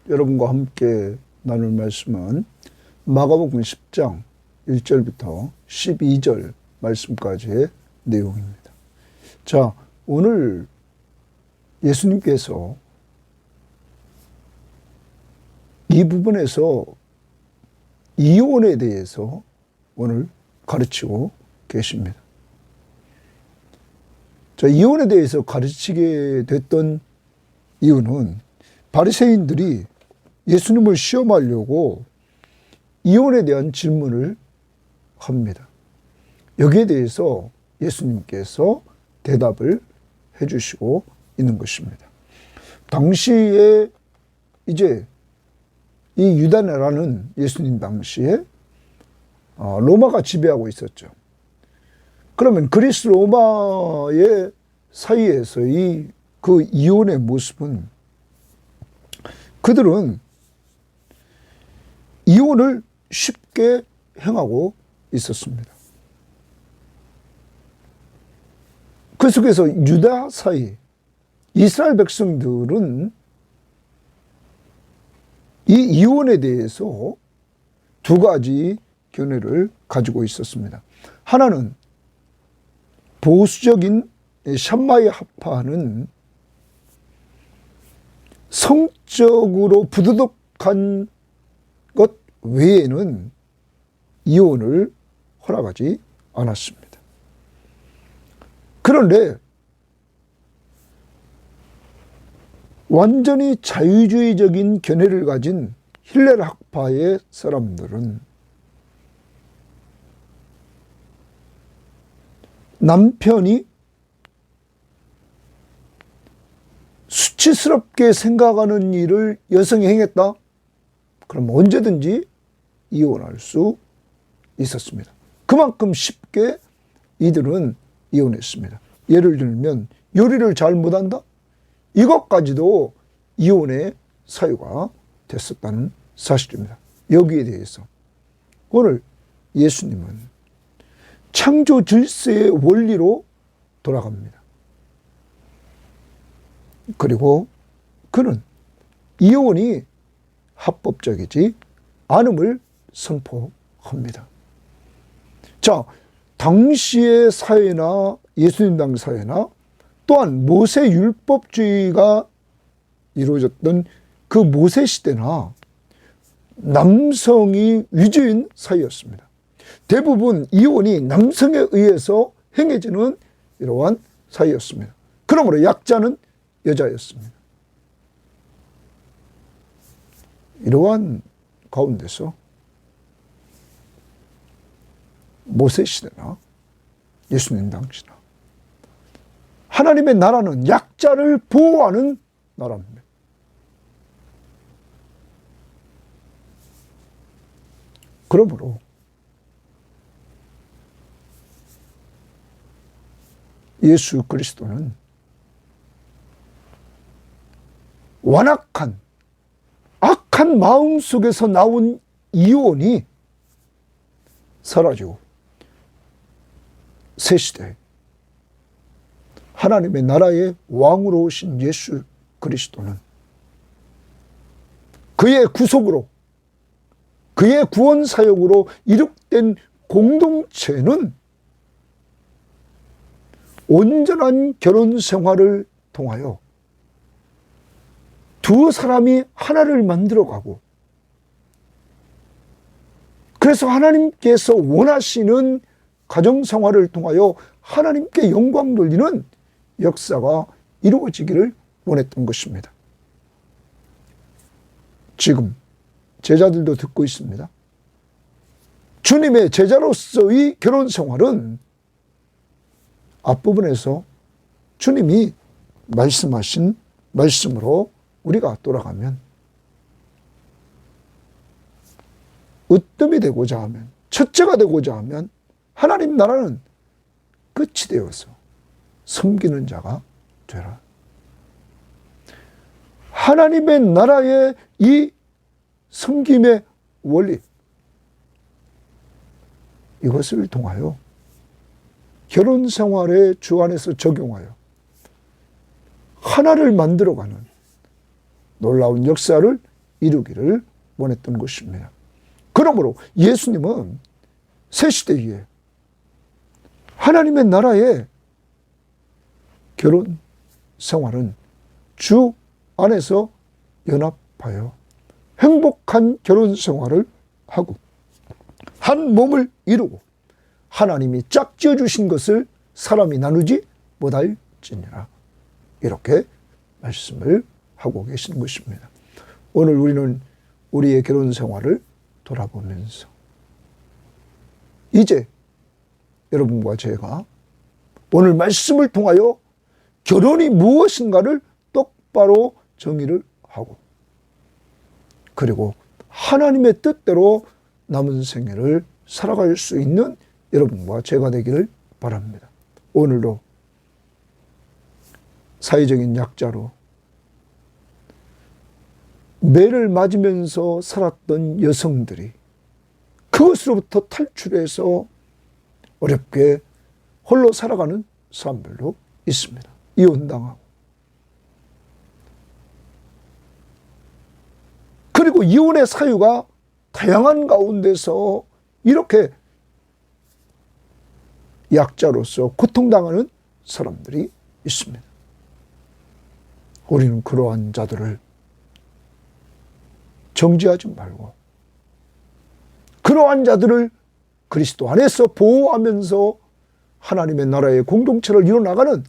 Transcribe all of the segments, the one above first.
여러분과 함께 나눌 말씀은 마가복음 10장 1절부터 12절 말씀까지의 내용입니다. 자, 오늘 예수님께서 이 부분에서 이혼에 대해서 오늘 가르치고 계십니다. 자, 이혼에 대해서 가르치게 됐던 이유는 바리새인들이 예수님을 시험하려고 이혼에 대한 질문을 합니다. 여기에 대해서 예수님께서 대답을 해주시고 있는 것입니다. 당시에 이제 이 유다나라는 예수님 당시에 로마가 지배하고 있었죠. 그러면 그리스 로마의 사이에서의 그 이혼의 모습은 그들은 이혼을 쉽게 행하고 있었습니다. 그 속에서 유다 사이 이스라엘 백성들은 이 이혼에 대해서 두 가지 견해를 가지고 있었습니다. 하나는 보수적인 샴마이 합파는 성적으로 부도덕한 것 외에는 이혼을 허락하지 않았습니다. 그런데 완전히 자유주의적인 견해를 가진 힐레르 학파의 사람들은 남편이 수치스럽게 생각하는 일을 여성이 행했다? 그럼 언제든지 이혼할 수 있었습니다. 그만큼 쉽게 이들은 이혼했습니다. 예를 들면 요리를 잘 못한다? 이것까지도 이혼의 사유가 됐었다는 사실입니다. 여기에 대해서 오늘 예수님은 창조 질서의 원리로 돌아갑니다. 그리고 그는 이혼이 합법적이지 않음을 선포합니다. 자, 당시의 사회나 예수님 당시 사회나 또한 모세 율법주의가 이루어졌던 그 모세 시대나 남성이 위주인 사회였습니다. 대부분 이혼이 남성에 의해서 행해지는 이러한 사회였습니다. 그러므로 약자는 여자였습니다. 이러한 가운데서 모세 시대나 예수님 당시나 하나님의 나라는 약자를 보호하는 나라입니다. 그러므로 예수 그리스도는 완악한 악한 마음 속에서 나온 이혼이 사라지고 새 시대 하나님의 나라의 왕으로 오신 예수 그리스도는 그의 구속으로 그의 구원 사역으로 이룩된 공동체는 온전한 결혼 생활을 통하여 두 사람이 하나를 만들어가고 그래서 하나님께서 원하시는 가정생활을 통하여 하나님께 영광 돌리는 역사가 이루어지기를 원했던 것입니다. 지금 제자들도 듣고 있습니다. 주님의 제자로서의 결혼생활은 앞부분에서 주님이 말씀하신 말씀으로 우리가 돌아가면 으뜸이 되고자 하면 첫째가 되고자 하면 하나님 나라는 끝이 되어서 섬기는 자가 되라. 하나님의 나라의 이 섬김의 원리 이것을 통하여 결혼 생활의 주 안에서 적용하여 하나를 만들어가는 놀라운 역사를 이루기를 원했던 것입니다. 그러므로 예수님은 새 시대에 하나님의 나라의 결혼 생활은 주 안에서 연합하여 행복한 결혼 생활을 하고 한 몸을 이루고 하나님이 짝지어 주신 것을 사람이 나누지 못할지니라. 이렇게 말씀을 하고 계시는 것입니다. 오늘 우리는 우리의 결혼 생활을 돌아보면서 이제 여러분과 제가 오늘 말씀을 통하여 결혼이 무엇인가를 똑바로 정의를 하고 그리고 하나님의 뜻대로 남은 생애를 살아갈 수 있는 여러분과 제가 되기를 바랍니다. 오늘도 사회적인 약자로 매를 맞으면서 살았던 여성들이 그것으로부터 탈출해서 어렵게 홀로 살아가는 사람들도 있습니다. 이혼당하고. 그리고 이혼의 사유가 다양한 가운데서 이렇게 약자로서 고통당하는 사람들이 있습니다. 우리는 그러한 자들을 정죄하지 말고 그러한 자들을 그리스도 안에서 보호하면서 하나님의 나라의 공동체를 이뤄나가는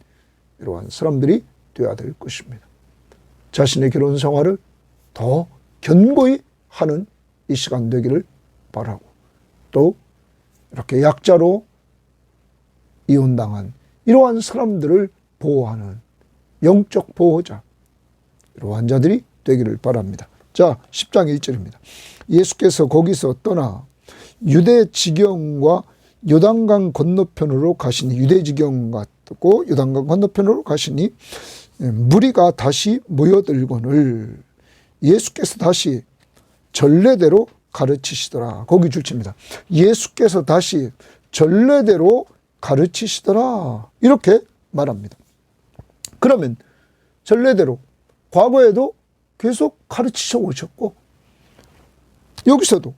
이러한 사람들이 되어야 될 것입니다. 자신의 결혼 생활을 더 견고히 하는 이 시간 되기를 바라고 또 이렇게 약자로 이혼당한 이러한 사람들을 보호하는 영적 보호자 이러한 자들이 되기를 바랍니다. 자, 10장 1절입니다. 예수께서 거기서 떠나 유대 지경과 요단강 건너편으로 가시니 유대 지경 같고 요단강 건너편으로 가시니 무리가 다시 모여들거늘 예수께서 다시 전례대로 가르치시더라. 거기 줄칩니다. 예수께서 다시 전례대로 가르치시더라. 이렇게 말합니다. 그러면 전례대로 과거에도 계속 가르치셔 오셨고 여기서도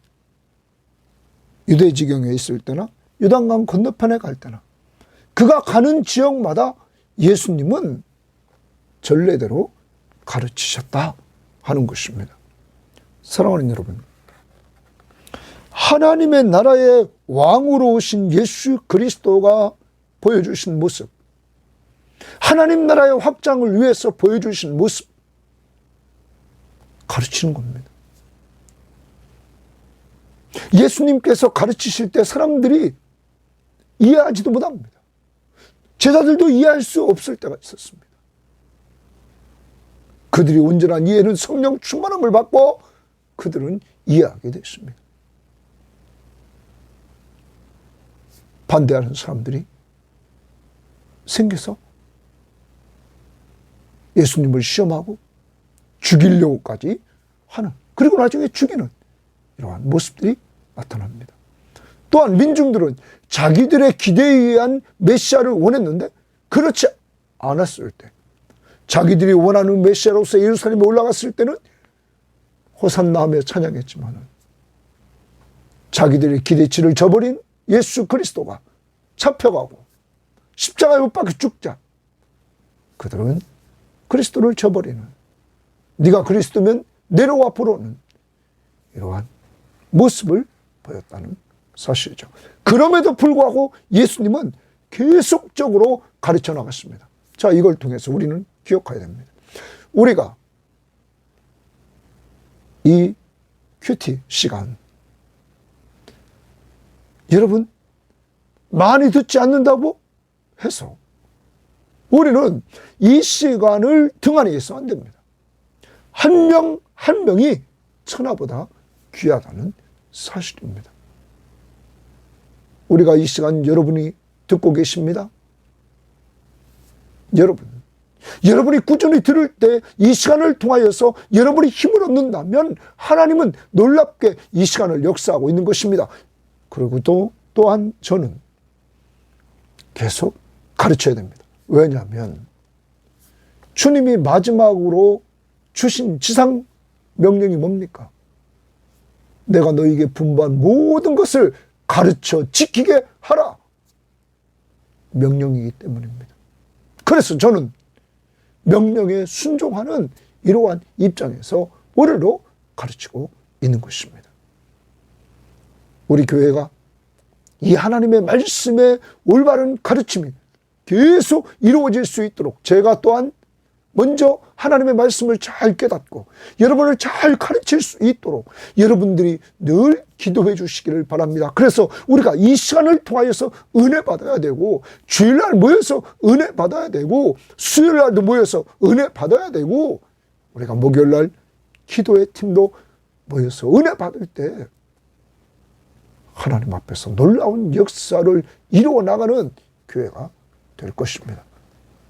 유대지경에 있을 때나 요단강 건너편에 갈 때나 그가 가는 지역마다 예수님은 전례대로 가르치셨다 하는 것입니다. 사랑하는 여러분, 하나님의 나라의 왕으로 오신 예수 그리스도가 보여주신 모습, 하나님 나라의 확장을 위해서 보여주신 모습 가르치는 겁니다. 예수님께서 가르치실 때 사람들이 이해하지도 못합니다. 제자들도 이해할 수 없을 때가 있었습니다. 그들이 온전한 이해는 성령 충만함을 받고 그들은 이해하게 됐습니다. 반대하는 사람들이 생겨서 예수님을 시험하고 죽이려고까지 하는, 그리고 나중에 죽이는 이러한 모습들이 나타납니다. 또한 민중들은 자기들의 기대에 의한 메시아를 원했는데 그렇지 않았을 때, 자기들이 원하는 메시아로서 예루살렘에 올라갔을 때는 호산나 하며 찬양했지만 자기들의 기대치를 저버린 예수 그리스도가 잡혀가고 십자가에 못 박혀 죽자 그들은 그리스도를 저버리는, 네가 그리스도면 내려와 보러는 이러한 모습을 보였다는 사실이죠. 그럼에도 불구하고 예수님은 계속적으로 가르쳐 나갔습니다. 자, 이걸 통해서 우리는 기억해야 됩니다. 우리가 이 큐티 시간, 여러분 많이 듣지 않는다고 해서 우리는 이 시간을 등한히 해서 안 됩니다. 한 명 한 명이 천하보다 귀하다는 사실입니다. 우리가 이 시간 여러분이 듣고 계십니다. 여러분이 꾸준히 들을 때 이 시간을 통하여서 여러분이 힘을 얻는다면 하나님은 놀랍게 이 시간을 역사하고 있는 것입니다. 그리고 또한 저는 계속 가르쳐야 됩니다. 왜냐하면 주님이 마지막으로 주신 지상 명령이 뭡니까? 내가 너에게 분부한 모든 것을 가르쳐 지키게 하라. 명령이기 때문입니다. 그래서 저는 명령에 순종하는 이러한 입장에서 오늘도 가르치고 있는 것입니다. 우리 교회가 이 하나님의 말씀의 올바른 가르침이 계속 이루어질 수 있도록 제가 또한 먼저 하나님의 말씀을 잘 깨닫고 여러분을 잘 가르칠 수 있도록 여러분들이 늘 기도해 주시기를 바랍니다. 그래서 우리가 이 시간을 통하여서 은혜 받아야 되고, 주일날 모여서 은혜 받아야 되고, 수요일날도 모여서 은혜 받아야 되고, 우리가 목요일날 기도의 팀도 모여서 은혜 받을 때 하나님 앞에서 놀라운 역사를 이루어 나가는 교회가 될 것입니다.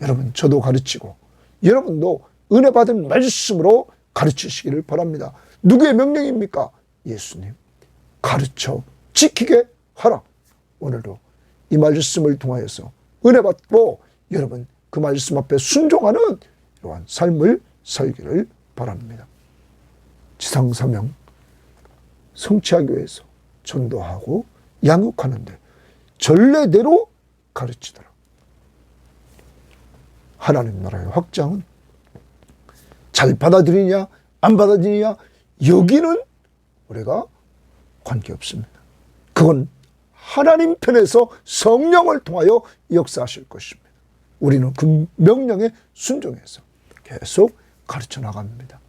여러분, 저도 가르치고 여러분도 은혜 받은 말씀으로 가르치시기를 바랍니다. 누구의 명령입니까? 예수님. 가르쳐 지키게 하라. 오늘도 이 말씀을 통하여서 은혜 받고 여러분 그 말씀 앞에 순종하는 이러한 삶을 살기를 바랍니다. 지상사명 성취하기 위해서 전도하고 양육하는데 전례대로 가르치더라. 하나님 나라의 확장은 잘 받아들이냐 안 받아들이냐 여기는 우리가 관계없습니다. 그건 하나님 편에서 성령을 통하여 역사하실 것입니다. 우리는 그 명령에 순종해서 계속 가르쳐 나갑니다.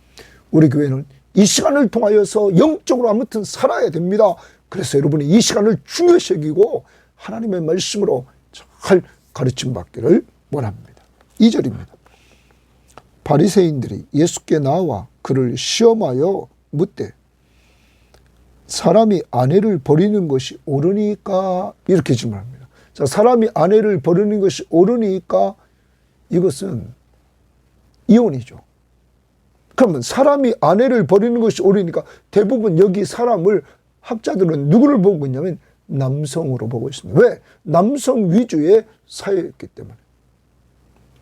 우리 교회는 이 시간을 통하여서 영적으로 아무튼 살아야 됩니다. 그래서 여러분이 이 시간을 중요시 여기고 하나님의 말씀으로 잘 가르침 받기를 원합니다. 2절입니다. 바리새인들이 예수께 나와 그를 시험하여 묻되 사람이 아내를 버리는 것이 옳으니까, 이렇게 질문합니다. 자, 사람이 아내를 버리는 것이 옳으니까, 이것은 이혼이죠. 그러면 사람이 아내를 버리는 것이 옳으니까 대부분 여기 사람을 학자들은 누구를 보고 있냐면 남성으로 보고 있습니다. 왜? 남성 위주의 사회였기 때문에.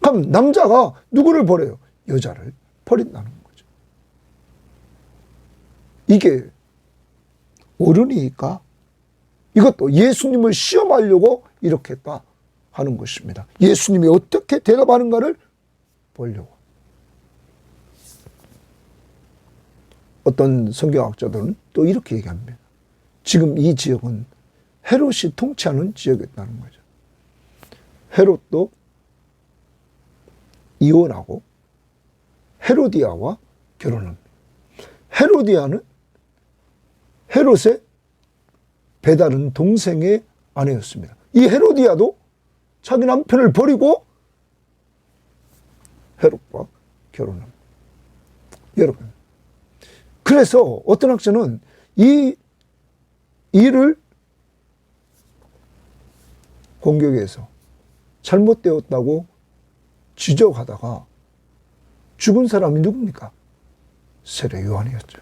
그럼 남자가 누구를 버려요? 여자를 버린다는 거죠. 이게 옳으니까 이것도 예수님을 시험하려고 이렇게 했다 하는 것입니다. 예수님이 어떻게 대답하는가를 보려고. 어떤 성경학자들은 또 이렇게 얘기합니다. 지금 이 지역은 헤롯이 통치하는 지역이었다는 거죠. 헤롯도 이혼하고 헤로디아와 결혼합니다. 헤로디아는 헤롯의 배다른 동생의 아내였습니다. 이 헤로디아도 자기 남편을 버리고 헤롯과 결혼합니다. 여러분, 그래서 어떤 학자는 이 일을 공격해서 잘못되었다고 지적하다가 죽은 사람이 누굽니까? 세례 요한이었죠.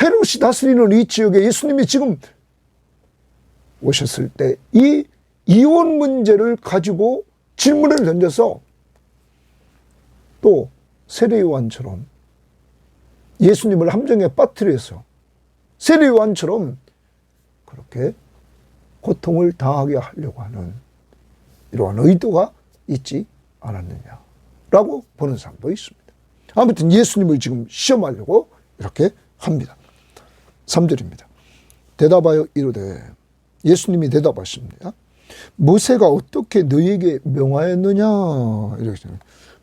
헤롯이 다스리는 이 지역에 예수님이 지금 오셨을 때 이 이혼 문제를 가지고 질문을 던져서 또 세례 요한처럼 예수님을 함정에 빠뜨려서 세례 요한처럼 그렇게 고통을 당하게 하려고 하는 이러한 의도가 있지 않았느냐라고 보는 사람도 있습니다. 아무튼 예수님을 지금 시험하려고 이렇게 합니다. 3절입니다. 대답하여 이르되, 예수님이 대답하십니다. 모세가 어떻게 너희에게 명하였느냐, 이렇게.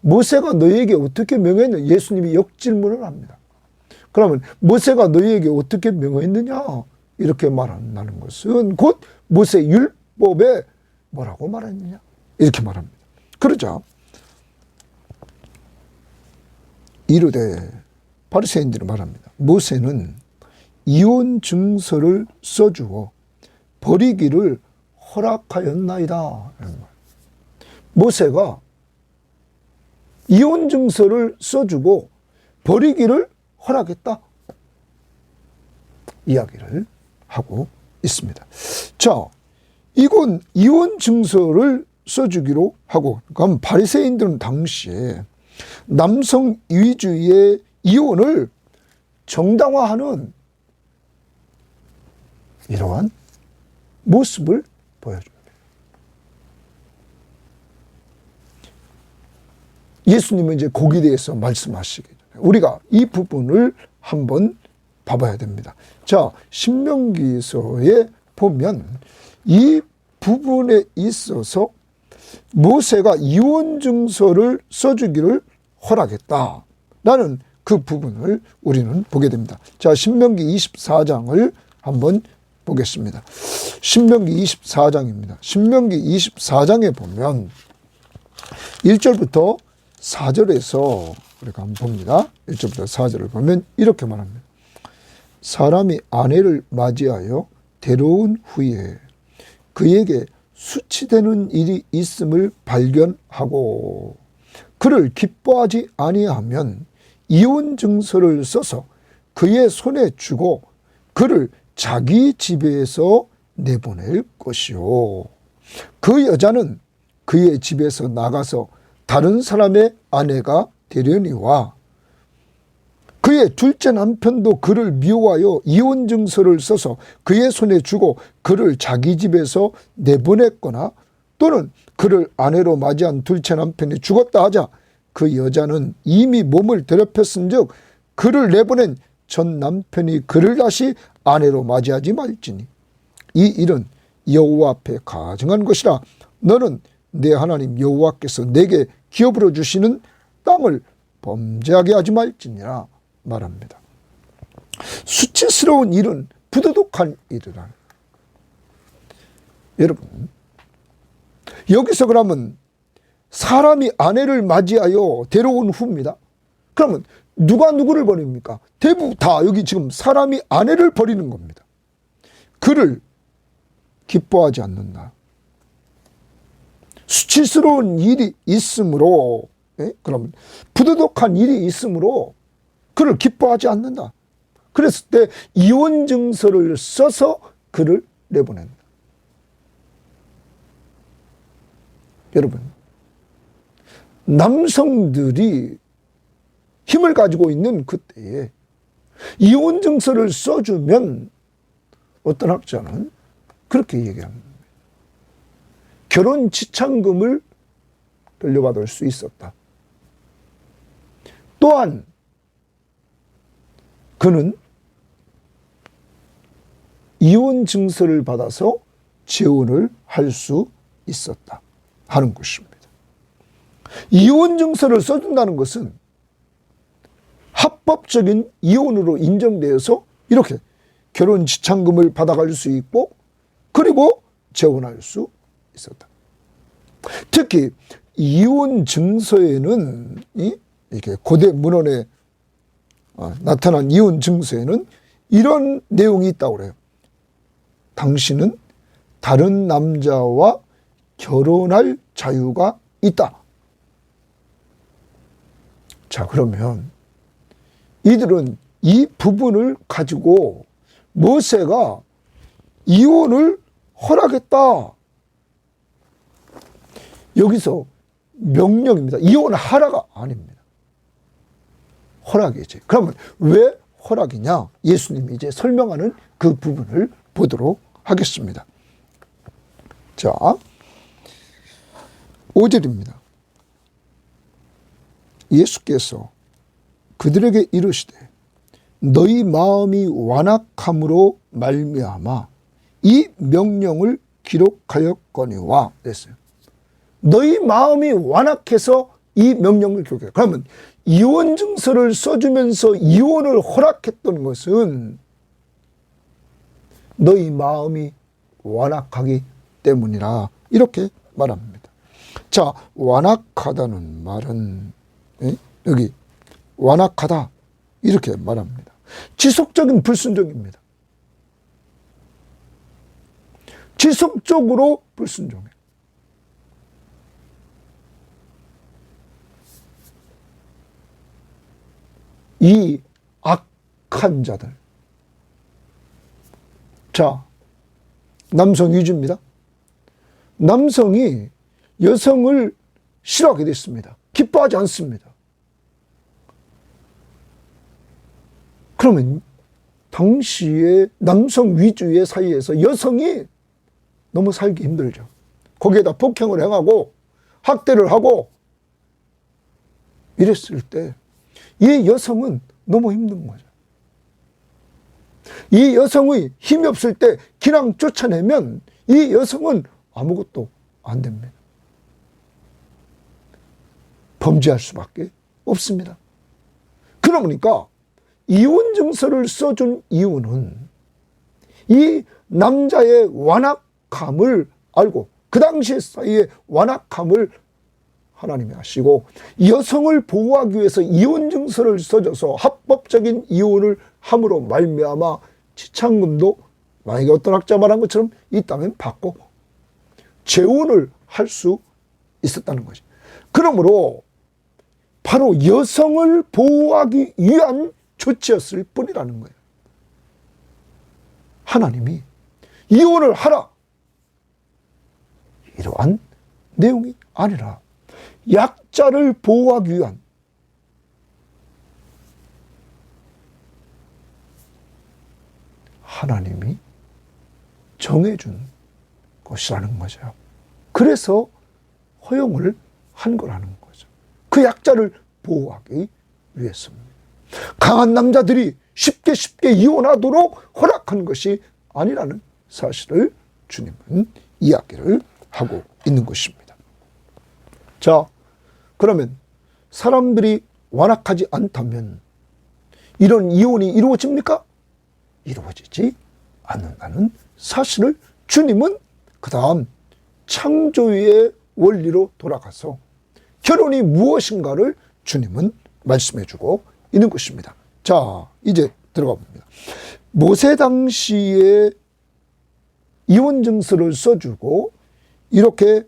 모세가 너희에게 어떻게 명했느냐, 예수님이 역질문을 합니다. 그러면 모세가 너희에게 어떻게 명했느냐 이렇게 말한다는 것은 곧 모세 율법에 뭐라고 말했느냐 이렇게 말합니다. 그러자 이르되, 바리새인들이 말합니다. 모세는 이혼 증서를 써주어 버리기를 허락하였나이다. 모세가 이혼 증서를 써주고 버리기를 허락했다 이야기를 하고 있습니다. 자, 이건 이혼 증서를 써주기로 하고, 그럼 바리새인들은 당시에 남성 위주의 이혼을 정당화하는 이러한 모습을 보여줍니다. 예수님은 이제 거기에 대해서 말씀하시기 전에 우리가 이 부분을 한번 봐봐야 됩니다. 자, 신명기서에 보면 이 부분에 있어서 모세가 이혼 증서를 써주기를 허락했다라는 그 부분을 우리는 보게 됩니다. 자, 신명기 24장을 한번 보겠습니다. 신명기 24장입니다. 신명기 24장에 보면 1절부터 4절에서 우리가 한번 봅니다. 1절부터 4절을 보면 이렇게 말합니다. 사람이 아내를 맞이하여 데려온 후에 그에게 수치되는 일이 있음을 발견하고 그를 기뻐하지 아니하면 이혼 증서를 써서 그의 손에 주고 그를 자기 집에서 내보낼 것이요. 그 여자는 그의 집에서 나가서 다른 사람의 아내가 되려니와 그의 둘째 남편도 그를 미워하여 이혼 증서를 써서 그의 손에 주고 그를 자기 집에서 내보냈거나 또는 그를 아내로 맞이한 둘째 남편이 죽었다 하자 그 여자는 이미 몸을 더럽혔은즉 그를 내보낸 전 남편이 그를 다시 아내로 맞이하지 말지니 이 일은 여호와 앞에 가증한 것이라. 너는 내 하나님 여호와께서 내게 기업으로 주시는 땅을 범죄하게 하지 말지니라 말합니다. 수치스러운 일은 부도덕한 일이라. 여러분, 여기서 그러면 사람이 아내를 맞이하여 데려온 후입니다. 그러면 누가 누구를 버립니까? 대부분 다 여기 지금 사람이 아내를 버리는 겁니다. 그를 기뻐하지 않는다. 수치스러운 일이 있으므로, 그러면 부도덕한 일이 있으므로 그를 기뻐하지 않는다. 그랬을 때 이혼 증서를 써서 그를 내보낸다. 여러분, 남성들이 힘을 가지고 있는 그때에 이혼 증서를 써주면 어떤 학자는 그렇게 얘기합니다. 결혼 지참금을 돌려받을 수 있었다. 또한 그는 이혼 증서를 받아서 재혼을 할 수 있었다 하는 것입니다. 이혼 증서를 써준다는 것은 합법적인 이혼으로 인정되어서 이렇게 결혼 지참금을 받아갈 수 있고 그리고 재혼할 수 있었다. 특히 이혼 증서에는 이렇게 고대 문헌에 나타난 이혼 증서에는 이런 내용이 있다고 그래요. 당신은 다른 남자와 결혼할 자유가 있다. 자, 그러면 이들은 이 부분을 가지고 모세가 이혼을 허락했다. 여기서 명령입니다. 이혼하라가 아닙니다. 허락이지. 그러면 왜 허락이냐? 예수님이 이제 설명하는 그 부분을 보도록 하겠습니다. 자, 5절입니다. 예수께서 그들에게 이르시되 너희 마음이 완악함으로 말미암아 이 명령을 기록하였거니와 그랬어요. 너희 마음이 완악해서 이 명령을 기록해요. 그러면 이혼 증서를 써주면서 이혼을 허락했던 것은 너희 마음이 완악하기 때문이라 이렇게 말합니다. 자, 완악하다는 말은 여기 완악하다 이렇게 말합니다. 지속적인 불순종입니다. 지속적으로 불순종해. 이 악한 자들. 자, 남성 위주입니다. 남성이 여성을 싫어하게 됐습니다. 기뻐하지 않습니다. 그러면 당시에 남성 위주의 사이에서 여성이 너무 살기 힘들죠. 거기에다 폭행을 행하고 학대를 하고 이랬을 때 이 여성은 너무 힘든 거죠. 이 여성의 힘이 없을 때 그냥 쫓아내면 이 여성은 아무것도 안 됩니다. 범죄할 수밖에 없습니다. 그러니까 이혼 증서를 써준 이유는 이 남자의 완악함을 알고 그 당시 사이의 완악함을 하나님이 하시고 여성을 보호하기 위해서 이혼 증서를 써줘서 합법적인 이혼을 함으로 말미암아 지참금도 만약에 어떤 학자 말한 것처럼 있다면 받고 재혼을 할 수 있었다는 거죠. 그러므로 바로 여성을 보호하기 위한 조치였을 뿐이라는 거예요. 하나님이 이혼을 하라 이러한 내용이 아니라 약자를 보호하기 위한 하나님이 정해준 것이라는 거죠. 그래서 허용을 한 거라는 거죠. 그 약자를 보호하기 위해서입니다. 강한 남자들이 쉽게 이혼하도록 허락한 것이 아니라는 사실을 주님은 이야기를 하고 있는 것입니다. 자, 그러면 사람들이 완악하지 않다면 이런 이혼이 이루어집니까? 이루어지지 않는다는 사실을 주님은 그 다음 창조의 원리로 돌아가서 결혼이 무엇인가를 주님은 말씀해 주고 있는 것입니다. 자, 이제 들어가 봅니다. 모세 당시에 이혼 증서를 써주고 이렇게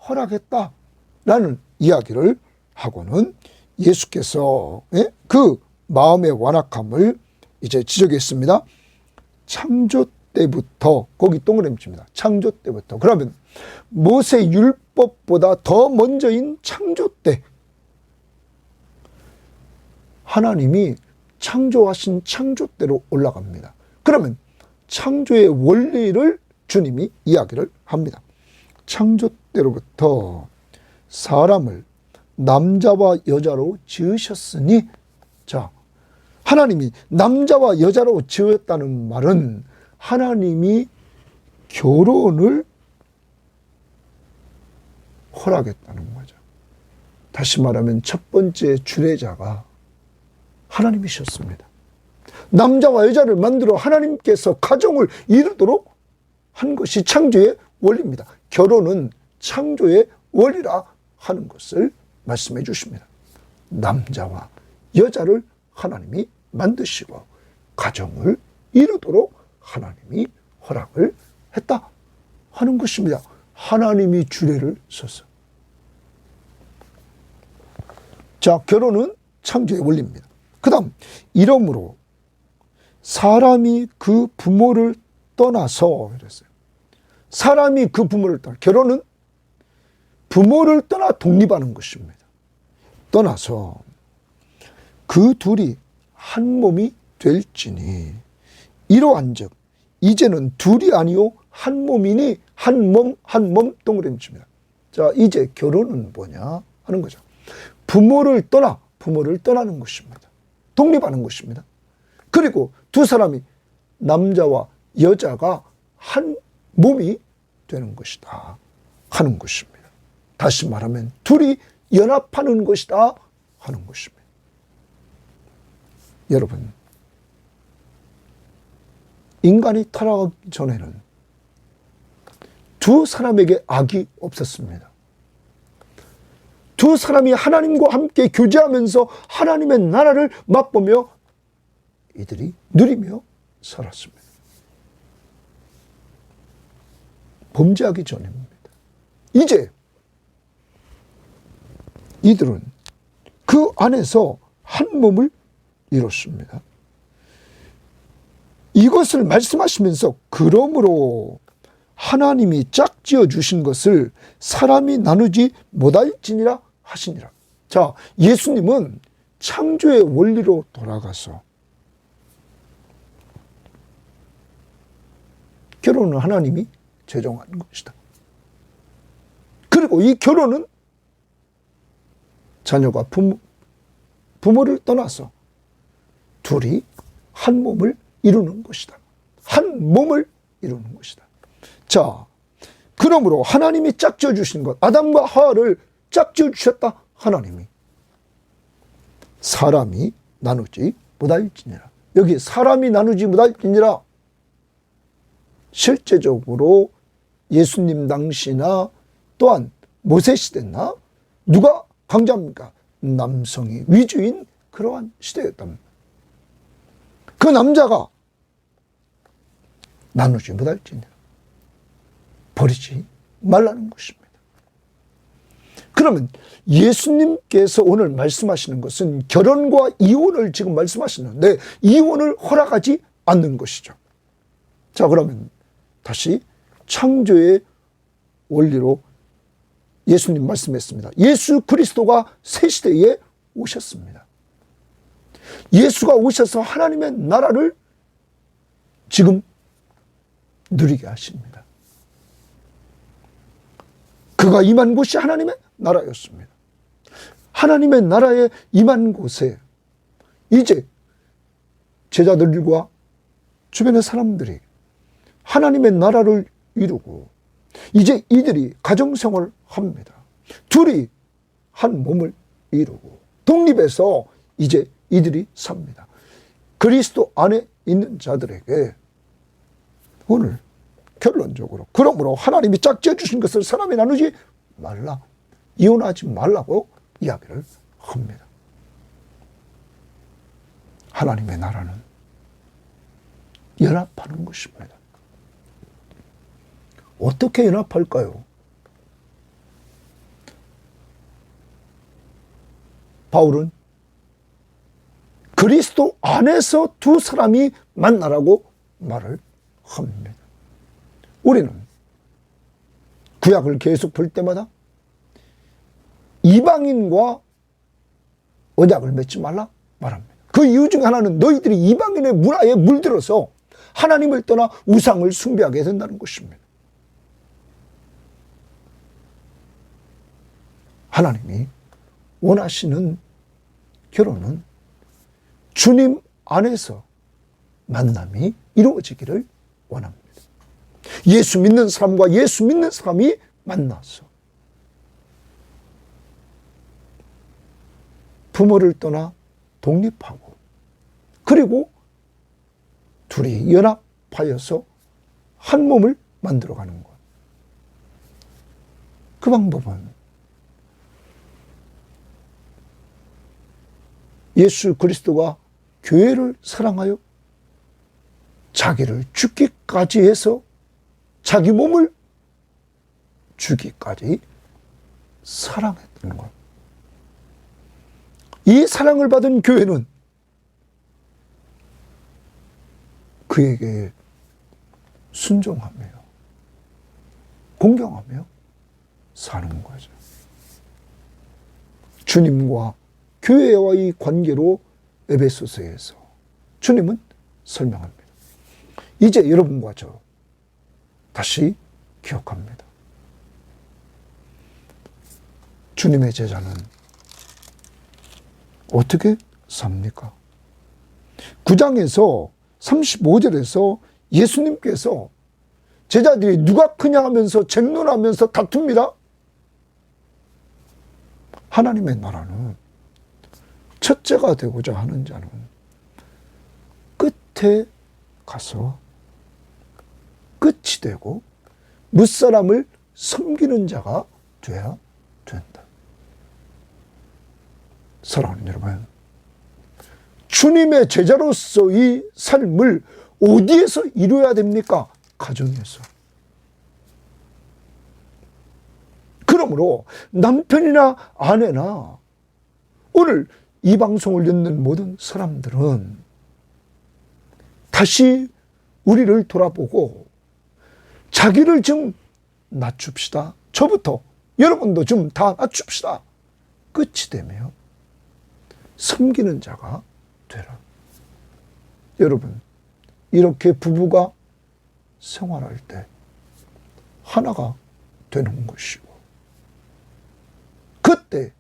허락했다라는 이야기를 하고는 예수께서 그 마음의 완악함을 이제 지적했습니다. 창조 때부터, 거기 동그라미 칩니다. 창조 때부터. 그러면 모세 율법보다 더 먼저인 창조 때 하나님이 창조하신 창조 때로 올라갑니다. 그러면 창조의 원리를 주님이 이야기를 합니다. 창조 때로부터 사람을 남자와 여자로 지으셨으니, 자, 하나님이 남자와 여자로 지었다는 말은 하나님이 결혼을 허락했다는 거죠. 다시 말하면 첫 번째 주례자가 하나님이셨습니다. 남자와 여자를 만들어 하나님께서 가정을 이루도록 한 것이 창조의 원리입니다. 결혼은 창조의 원리라 하는 것을 말씀해 주십니다. 남자와 여자를 하나님이 만드시고 가정을 이루도록 하나님이 허락을 했다 하는 것입니다. 하나님이 주례를 써서. 자, 결혼은 창조의 원리입니다. 그 다음, 이러므로 사람이 그 부모를 떠나서 이랬어요. 사람이 그 부모를 떠나, 결혼은 부모를 떠나 독립하는 것입니다. 떠나서 그 둘이 한 몸이 될지니 이러한즉 이제는 둘이 아니요 한 몸이니 한 몸 동그라미 칩니다. 자, 이제 결혼은 뭐냐 하는 거죠. 부모를 떠나는 것입니다. 독립하는 것입니다. 그리고 두 사람이 남자와 여자가 한 몸이 되는 것이다 하는 것입니다. 다시 말하면 둘이 연합하는 것이다 하는 것입니다. 여러분, 인간이 타락하기 전에는 두 사람에게 악이 없었습니다. 두 사람이 하나님과 함께 교제하면서 하나님의 나라를 맛보며 이들이 누리며 살았습니다. 범죄하기 전입니다. 이제 이들은 그 안에서 한 몸을 이뤘습니다. 이것을 말씀하시면서 그러므로 하나님이 짝지어 주신 것을 사람이 나누지 못할지니라 하시니라. 자, 예수님은 창조의 원리로 돌아가서 결혼은 하나님이 제정한 것이다. 그리고 이 결혼은 자녀가 부모를 떠나서 둘이 한 몸을 이루는 것이다. 한 몸을 이루는 것이다. 자, 그러므로 하나님이 짝지어 주신 것, 아담과 하와를 짝지어 주셨다. 하나님이. 사람이 나누지 못할지니라. 여기 사람이 나누지 못할지니라. 실제적으로 예수님 당시나 또한 모세시대나 누가 강자입니까? 남성이 위주인 그러한 시대였답니다. 그 남자가 나누지 못할지니라. 버리지 말라는 것입니다. 그러면 예수님께서 오늘 말씀하시는 것은 결혼과 이혼을 지금 말씀하시는데 이혼을 허락하지 않는 것이죠. 자, 그러면 다시 창조의 원리로 예수님 말씀했습니다. 예수 그리스도가 새 시대에 오셨습니다. 예수가 오셔서 하나님의 나라를 지금 누리게 하십니다. 그가 임한 곳이 하나님의 나라였습니다. 하나님의 나라에 임한 곳에 이제 제자들과 주변의 사람들이 하나님의 나라를 이루고 이제 이들이 가정생활을 합니다. 둘이 한 몸을 이루고 독립해서 이제 이들이 삽니다. 그리스도 안에 있는 자들에게 오늘 결론적으로 그러므로 하나님이 짝지어 주신 것을 사람이 나누지 말라, 이혼하지 말라고 이야기를 합니다. 하나님의 나라는 연합하는 것입니다. 어떻게 연합할까요? 바울은 그리스도 안에서 두 사람이 만나라고 말을 합니다. 우리는 구약을 계속 볼 때마다 이방인과 언약을 맺지 말라 말합니다. 그 이유 중 하나는 너희들이 이방인의 문화에 물들어서 하나님을 떠나 우상을 숭배하게 된다는 것입니다. 하나님이 원하시는 결혼은 주님 안에서 만남이 이루어지기를 원합니다. 예수 믿는 사람과 예수 믿는 사람이 만나서 부모를 떠나 독립하고 그리고 둘이 연합하여서 한 몸을 만들어가는 것. 그 방법은 예수 그리스도가 교회를 사랑하여 자기를 죽기까지 해서 자기 몸을 주기까지 사랑했다는 것. 이 사랑을 받은 교회는 그에게 순종하며 공경하며 사는 거죠. 주님과 교회와의 관계로 에베소서에서 주님은 설명합니다. 이제 여러분과 저 다시 기억합니다. 주님의 제자는 어떻게 삽니까? 9장에서 35절에서 예수님께서 제자들이 누가 크냐 하면서 쟁론하면서 다툽니다. 하나님의 나라는 첫째가 되고자 하는 자는 끝에 가서 끝이 되고 무사람을 섬기는 자가 되어야 된다. 사랑하는 여러분, 주님의 제자로서의 삶을 어디에서 이루어야 됩니까? 가정에서. 그러므로 남편이나 아내나 오늘 이 방송을 듣는 모든 사람들은 다시 우리를 돌아보고 자기를 좀 낮춥시다. 저부터 여러분도 좀 다 낮춥시다. 끝이 되며 섬기는 자가 되라. 여러분, 이렇게 부부가 생활할 때 하나가 되는 것이고, 그때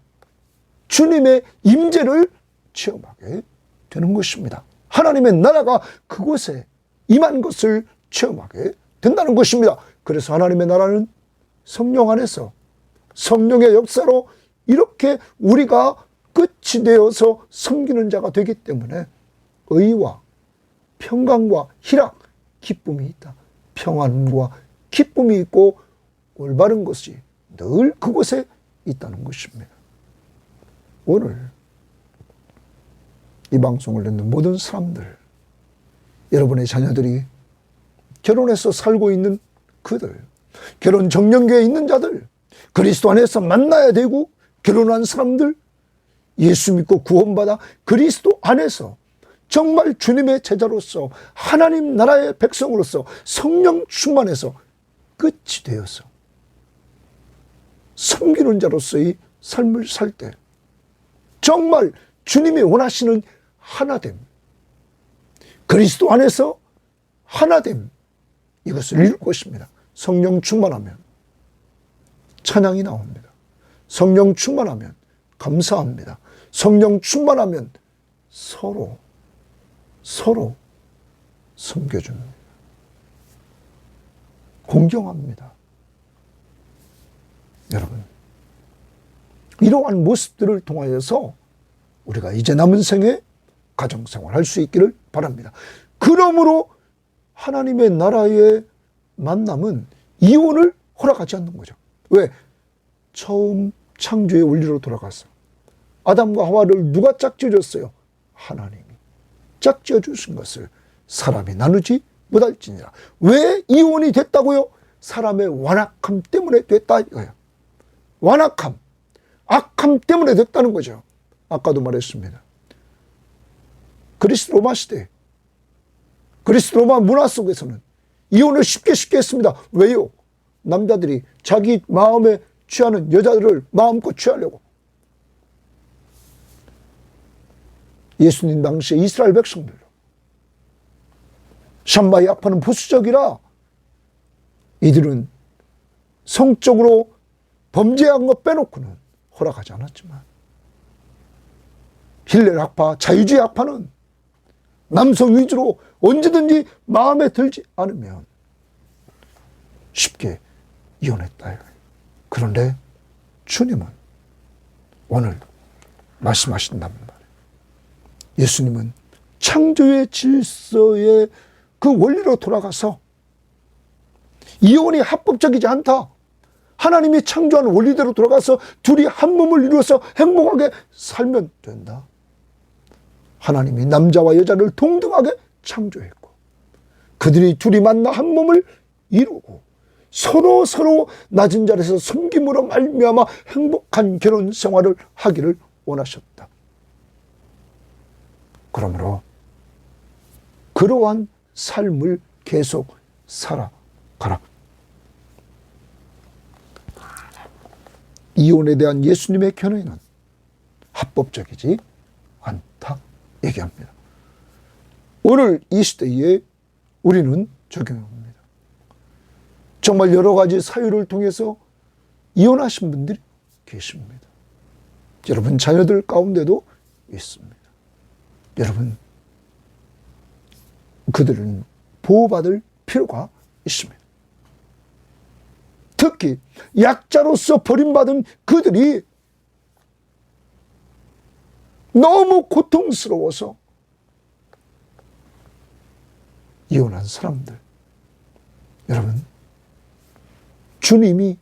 주님의 임재를 체험하게 되는 것입니다. 하나님의 나라가 그곳에 임한 것을 체험하게 된다는 것입니다. 그래서 하나님의 나라는 성령 안에서 성령의 역사로 이렇게 우리가 끝이 되어서 섬기는 자가 되기 때문에 의와 평강과 희락, 기쁨이 있다. 평안과 기쁨이 있고 올바른 것이 늘 그곳에 있다는 것입니다. 오늘 이 방송을 듣는 모든 사람들, 여러분의 자녀들이 결혼해서 살고 있는 그들, 결혼 정령교에 있는 자들, 그리스도 안에서 만나야 되고 결혼한 사람들, 예수 믿고 구원받아 그리스도 안에서 정말 주님의 제자로서 하나님 나라의 백성으로서 성령 충만해서 끝이 되어서 섬기는 자로서의 삶을 살 때 정말 주님이 원하시는 하나됨, 그리스도 안에서 하나됨, 이것을 이룰 것입니다. 성령 충만하면 찬양이 나옵니다. 성령 충만하면 감사합니다. 성령 충만하면 서로 섬겨줍니다. 공경합니다. 여러분, 이러한 모습들을 통하여서 우리가 이제 남은 생에 가정생활할 수 있기를 바랍니다. 그러므로 하나님의 나라의 만남은 이혼을 허락하지 않는 거죠. 왜? 처음 창조의 원리로 돌아가서 아담과 하와를 누가 짝지어줬어요? 하나님이 짝지어 주신 것을 사람이 나누지 못할지니라. 왜 이혼이 됐다고요? 사람의 완악함 때문에 됐다 이거예요. 완악함, 악함 때문에 됐다는 거죠. 아까도 말했습니다. 그리스 로마 시대, 그리스 로마 문화 속에서는 이혼을 쉽게 했습니다. 왜요? 남자들이 자기 마음에 취하는 여자들을 마음껏 취하려고. 예수님 당시에 이스라엘 백성들로 샴바의 아파는 보수적이라 이들은 성적으로 범죄한 것 빼놓고는 허락하지 않았지만, 힐렐 학파, 자유주의 학파는 남성 위주로 언제든지 마음에 들지 않으면 쉽게 이혼했다. 그런데 주님은 오늘 말씀하신단 말이에요. 예수님은 창조의 질서의 그 원리로 돌아가서 이혼이 합법적이지 않다. 하나님이 창조한 원리대로 돌아가서 둘이 한 몸을 이루어서 행복하게 살면 된다. 하나님이 남자와 여자를 동등하게 창조했고 그들이 둘이 만나 한 몸을 이루고 서로 낮은 자리에서 섬김으로 말미암아 행복한 결혼 생활을 하기를 원하셨다. 그러므로 그러한 삶을 계속 살아가라. 이혼에 대한 예수님의 견해는 합법적이지 않다 얘기합니다. 오늘 이 시대에 우리는 적용합니다. 정말 여러 가지 사유를 통해서 이혼하신 분들이 계십니다. 여러분 자녀들 가운데도 있습니다. 여러분 그들은 보호받을 필요가 있습니다. 특히 약자로서 버림받은 그들이 너무 고통스러워서 이혼한 사람들, 여러분 주님이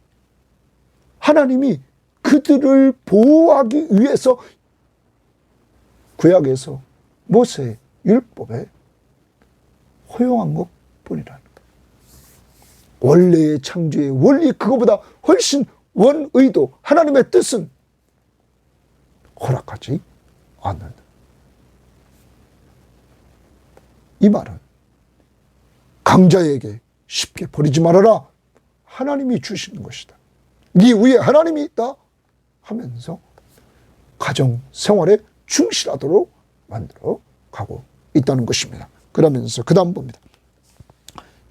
하나님이 그들을 보호하기 위해서 구약에서 모세 율법에 허용한 것뿐이라는 것. 원래의 창조의 원리 그거보다 훨씬 원의도 하나님의 뜻은 허락하지 않는다. 이 말은 강자에게 쉽게 버리지 말아라. 하나님이 주시는 것이다. 네 위에 하나님이 있다 하면서 가정 생활에 충실하도록 만들어 가고 있다는 것입니다. 그러면서 그 다음 봅니다.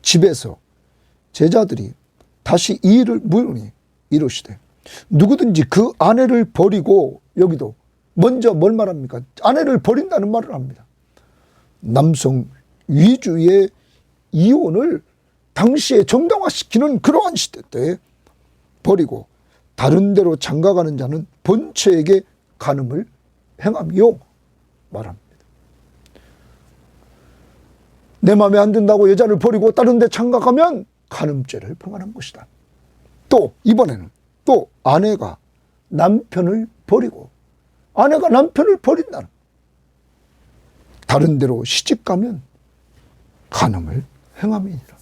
집에서 제자들이 다시 이 일을 무용히 이루시되 누구든지 그 아내를 버리고, 여기도 먼저 뭘 말합니까? 아내를 버린다는 말을 합니다. 남성 위주의 이혼을 당시에 정당화시키는 그러한 시대 때 버리고 다른 데로 장가가는 자는 본처에게 간음을 행함이요 말합니다. 내 마음에 안 든다고 여자를 버리고 다른 데 장가가면 간음죄를 범하는 것이다. 또 이번에는 또 아내가 남편을 버리고, 아내가 남편을 버린다는, 다른 데로 시집가면 간음을 행함이니라.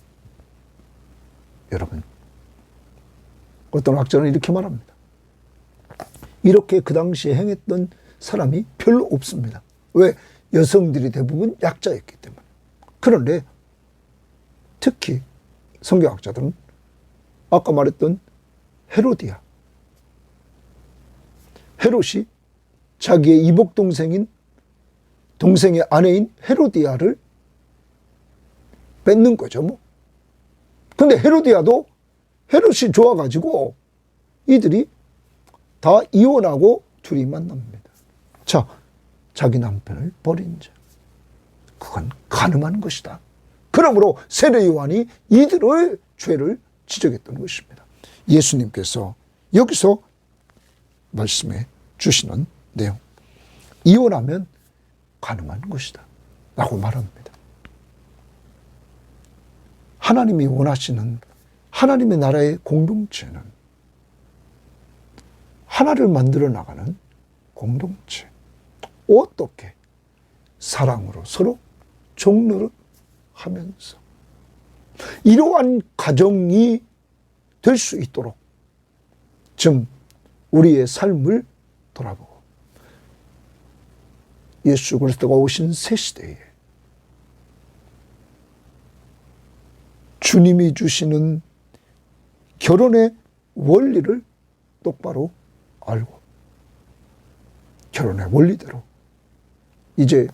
여러분, 어떤 학자는 이렇게 말합니다. 이렇게 그 당시에 행했던 사람이 별로 없습니다. 왜? 여성들이 대부분 약자였기 때문에. 그런데 특히 성경학자들은 아까 말했던 헤로디아, 헤롯이 자기의 이복 동생의 아내인 헤로디아를 뺏는 거죠, 뭐. 근데 헤로디아도 헤롯이 좋아가지고 이들이 다 이혼하고 둘이 만납니다. 자, 자기 남편을 버린 자, 그건 간음한 것이다. 그러므로 세례 요한이 이들의 죄를 지적했던 것입니다. 예수님께서 여기서 말씀해 주시는 내용, 이혼하면 간음한 것이다 라고 말합니다. 하나님이 원하시는 하나님의 나라의 공동체는 하나를 만들어 나가는 공동체. 어떻게? 사랑으로 서로 종노릇 하면서 이러한 가정이 될 수 있도록, 즉 우리의 삶을 돌아보고 예수 그리스도가 오신 새 시대에 주님이 주시는 결혼의 원리를 똑바로 알고 결혼의 원리대로, 이제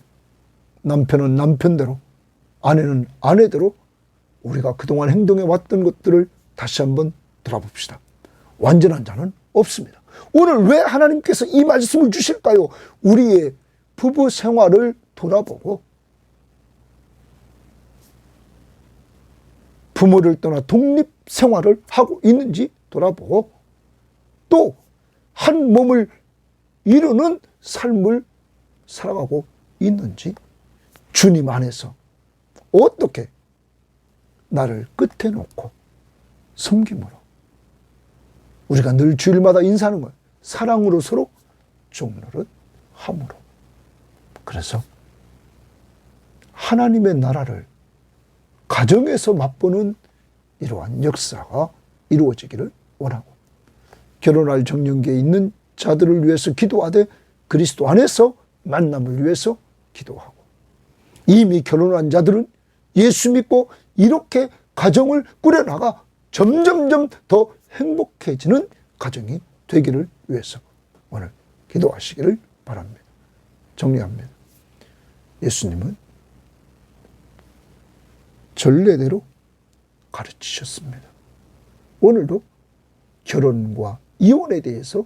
남편은 남편대로, 아내는 아내대로 우리가 그동안 행동해 왔던 것들을 다시 한번 돌아봅시다. 완전한 자는 없습니다. 오늘 왜 하나님께서 이 말씀을 주실까요? 우리의 부부 생활을 돌아보고 부모를 떠나 독립 생활을 하고 있는지 돌아보고, 또 한 몸을 이루는 삶을 살아가고 있는지, 주님 안에서 어떻게 나를 끝에 놓고 섬김으로, 우리가 늘 주일마다 인사하는 것, 사랑으로 서로 종노릇 함으로. 그래서 하나님의 나라를 가정에서 맛보는 이러한 역사가 이루어지기를 원하고, 결혼할 정년기에 있는 자들을 위해서 기도하되 그리스도 안에서 만남을 위해서 기도하고, 이미 결혼한 자들은 예수 믿고 이렇게 가정을 꾸려나가 점점점 더 행복해지는 가정이 되기를 위해서 오늘 기도하시기를 바랍니다. 정리합니다. 예수님은 전례대로 가르치셨습니다. 오늘도 결혼과 이혼에 대해서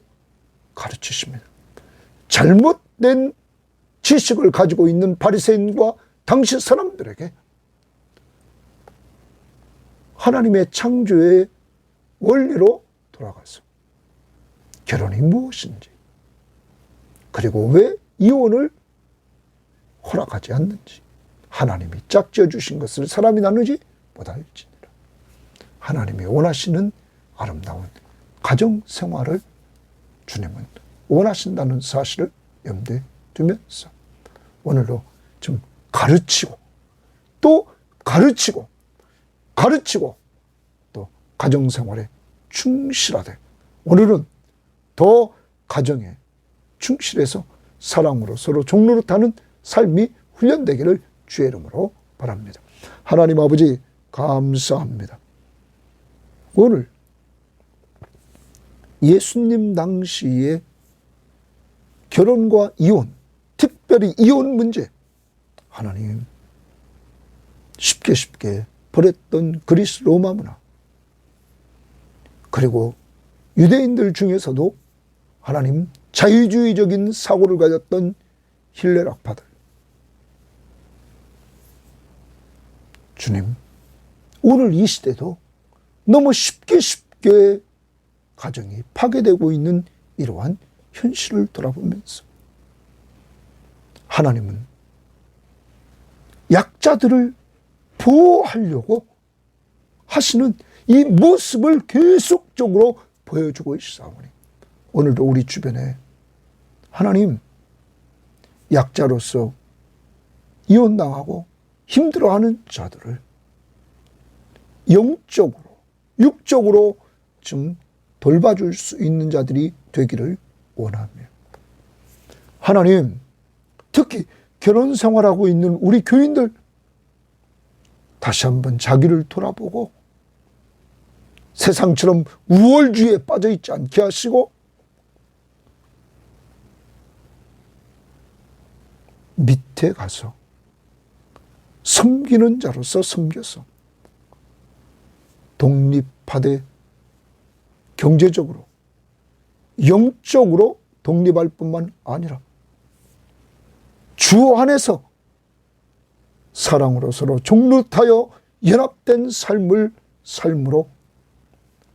가르치십니다. 잘못된 지식을 가지고 있는 바리새인과 당시 사람들에게 하나님의 창조의 원리로 돌아가서 결혼이 무엇인지, 그리고 왜 이혼을 허락하지 않는지, 하나님이 짝지어 주신 것을 사람이 나누지 못할지니라. 하나님이 원하시는 아름다운 가정 생활을 주님은 원하신다는 사실을 염두에 두면서 오늘도 좀 가르치고 또 가르치고 또 가정 생활에 충실하되, 오늘은 더 가정에 충실해서 사랑으로 서로 종노릇하는 삶이 훈련되기를 주의 이름으로 바랍니다. 하나님 아버지 감사합니다. 오늘 예수님 당시에 결혼과 이혼, 특별히 이혼 문제, 하나님 쉽게 버렸던 그리스 로마 문화, 그리고 유대인들 중에서도 하나님 자유주의적인 사고를 가졌던 힐레락파들, 주님, 오늘 이 시대도 너무 쉽게 가정이 파괴되고 있는 이러한 현실을 돌아보면서 하나님은 약자들을 보호하려고 하시는 이 모습을 계속적으로 보여주고 있사오니 오늘도 우리 주변에 하나님 약자로서 이혼당하고 힘들어하는 자들을 영적으로 육적으로 좀 돌봐줄 수 있는 자들이 되기를 원하며, 하나님 특히 결혼 생활하고 있는 우리 교인들 다시 한번 자기를 돌아보고 세상처럼 우월주의에 빠져 있지 않게 하시고 밑에 가서 섬기는 자로서 섬겨서 독립하되 경제적으로 영적으로 독립할 뿐만 아니라 주 안에서 사랑으로 서로 종루타여 연합된 삶으로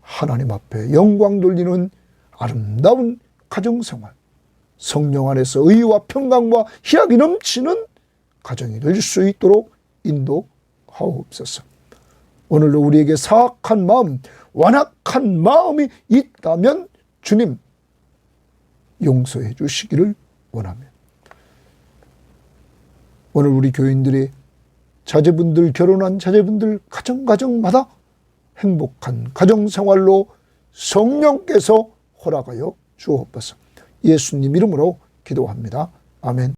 하나님 앞에 영광 돌리는 아름다운 가정생활, 성령 안에서 의와 평강과 희락이 넘치는 가정이 될 수 있도록 인도하옵소서. 오늘도 우리에게 사악한 마음, 완악한 마음이 있다면 주님 용서해 주시기를 원하며, 오늘 우리 교인들의 자제분들, 결혼한 자제분들 가정마다 행복한 가정생활로 성령께서 허락하여 주옵소서. 예수님 이름으로 기도합니다. 아멘.